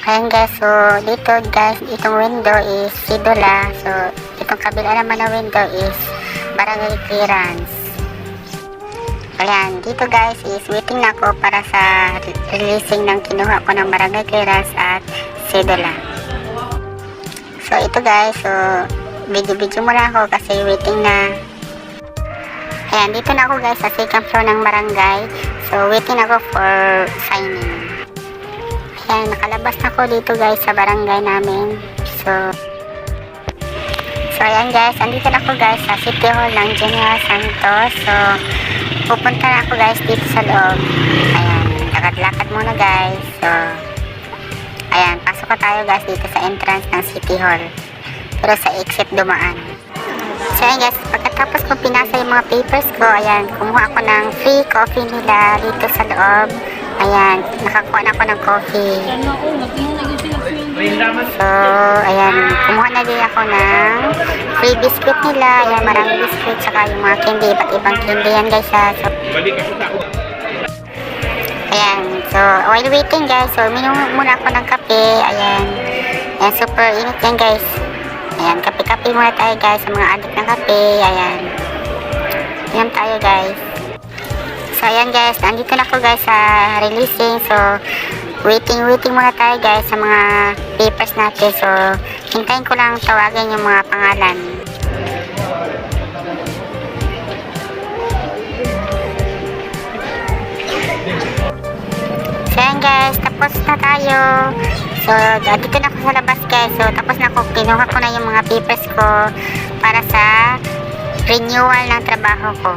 Ayan guys, so dito guys, itong window is Sidula. So itong kabila naman na window is Barangay Clearance. Ayan, dito guys is waiting na ako para sa releasing ng kinuha ko ng Barangay Clearance at Sidula. So ito guys, so video muna ako kasi waiting na. Ayan, dito na ako guys sa second floor ng barangay. So waiting ako for signing. Ayan, nakalabas na ako dito guys sa barangay namin. So ayan guys, andito na ako guys sa City Hall ng General Santos. So pupunta na ako guys dito sa loob. Ayan, lakad-lakad muna guys. So ayan, pasok na tayo guys dito sa entrance ng City Hall. Pero sa exit dumaan. So ayan guys, pagkatapos ko pinasa yung mga papers ko, ayan, kumuha ako ng free coffee nila dito sa loob. Ayan, nakakuha na ako ng coffee. So, ayan, kumuha na din ako ng free biscuit nila. Ayan, maraming biscuit, saka yung mga candy, iba't ibang candy yan guys ha. So, ayan, so while waiting guys, so minum muna ako ng kape. Ayan, ayan, super init yan guys. Ayan, kape-kape muna tayo guys sa mga adik ng kape. Ayan, yan tayo guys. So ayan guys, nandito na ako guys sa releasing. So waiting muna tayo guys sa mga papers natin. So hintayin ko lang tawagin yung mga pangalan. So ayan guys, tapos na tayo. So dito na ako sa labas guys. So tapos na ako, kinuha ko na yung mga papers ko para sa renewal ng trabaho ko.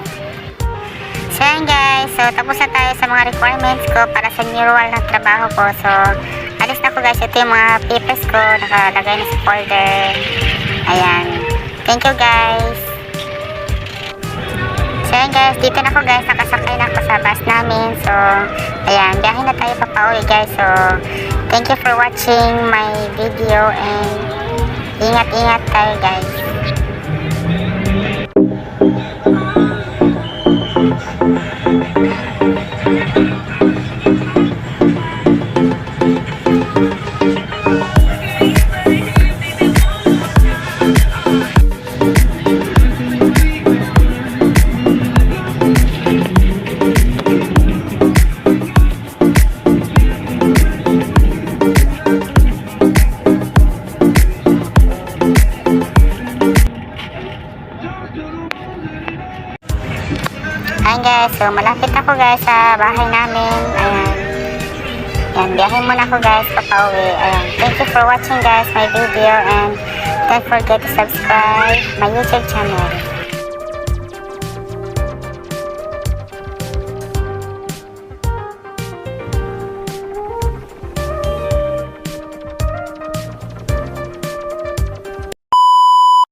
So ayan guys, so tapos na tayo sa mga requirements ko para sa renewal ng trabaho ko. So alis na ko guys, ito yung mga papers ko, nakalagay na sa folder. Ayan, thank you guys. So ayan guys, dito na ako guys, nakasakay na ako sa bus namin. So ayan, biyahe na tayo papauwi guys. So thank you for watching my video and ingat tayo guys. Ayan guys, so malapit ako guys sa bahay namin. Ayan, ayan, biyahe muna ako guys papauwi. Ayan, thank you for watching guys my video and don't forget to subscribe my YouTube channel.